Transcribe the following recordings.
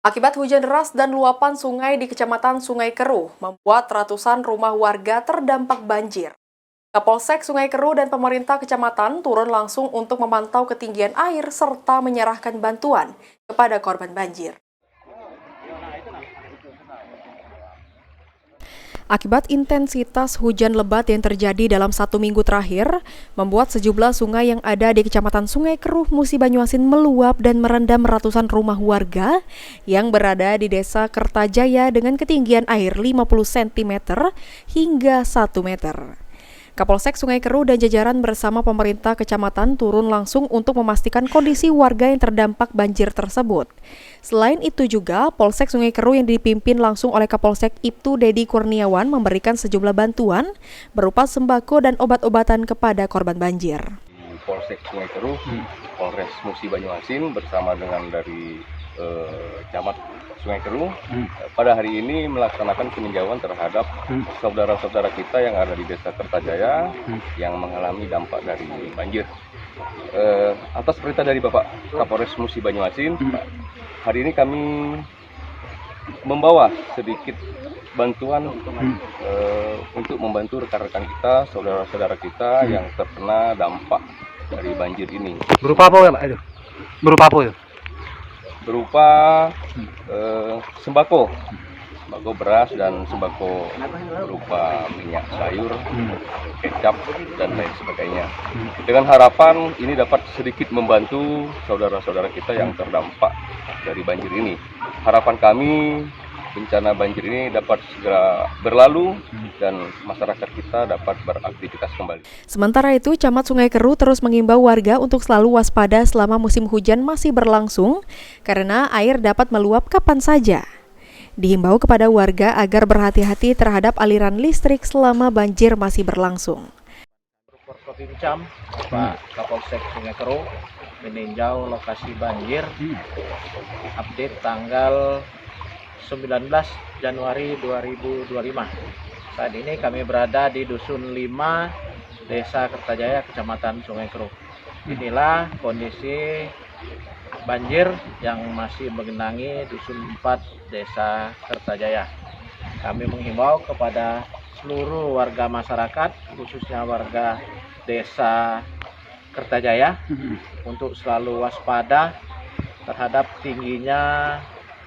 Akibat hujan deras dan luapan sungai di Kecamatan Sungai Keruh membuat ratusan rumah warga terdampak banjir. Kapolsek Sungai Keruh dan pemerintah kecamatan turun langsung untuk memantau ketinggian air serta menyerahkan bantuan kepada korban banjir. Akibat intensitas hujan lebat yang terjadi dalam 1 minggu terakhir, membuat sejumlah sungai yang ada di Kecamatan Sungai Keruh, Musi Banyuasin meluap dan merendam ratusan rumah warga yang berada di Desa Kertajaya dengan ketinggian air 50 cm hingga 1 meter. Kapolsek Sungai Keruh dan jajaran bersama pemerintah kecamatan turun langsung untuk memastikan kondisi warga yang terdampak banjir tersebut. Selain itu juga, Polsek Sungai Keruh yang dipimpin langsung oleh Kapolsek Ibtu Dedi Kurniawan memberikan sejumlah bantuan berupa sembako dan obat-obatan kepada korban banjir. Polsek Sungai Keruh, Polres Musi Banyuasin bersama dengan dari Camat Sungai Keruh pada hari ini melaksanakan peninjauan terhadap saudara-saudara kita yang ada di Desa Kertajaya yang mengalami dampak dari banjir. Atas perintah dari Bapak Kapolres Musi Banyuasin, hari ini kami membawa sedikit bantuan untuk membantu rekan-rekan kita, saudara-saudara kita yang terkena dampak dari banjir ini. Berupa apa ya Pak itu? Berupa apa itu? Berupa sembako beras dan sembako berupa minyak sayur, kecap dan lain sebagainya. Dengan harapan ini dapat sedikit membantu saudara-saudara kita yang terdampak dari banjir ini. Harapan kami bencana banjir ini dapat segera berlalu dan masyarakat kita dapat beraktivitas kembali. Sementara itu, Camat Sungai Keruh terus mengimbau warga untuk selalu waspada selama musim hujan masih berlangsung karena air dapat meluap kapan saja. Dihimbau kepada warga agar berhati-hati terhadap aliran listrik selama banjir masih berlangsung. Provincam, Pak Kapolsek Sungai Keruh meninjau lokasi banjir. Update tanggal 19 Januari 2025. Saat ini kami berada di Dusun 5, Desa Kertajaya, Kecamatan Sungai Keruh. Inilah kondisi banjir yang masih menggenangi Dusun 4, Desa Kertajaya. Kami menghimbau kepada seluruh warga masyarakat, khususnya warga Desa Kertajaya, untuk selalu waspada terhadap tingginya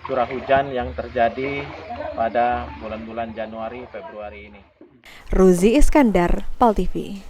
curah hujan yang terjadi pada bulan-bulan Januari Februari ini. Ruzi Iskandar, PAL TV.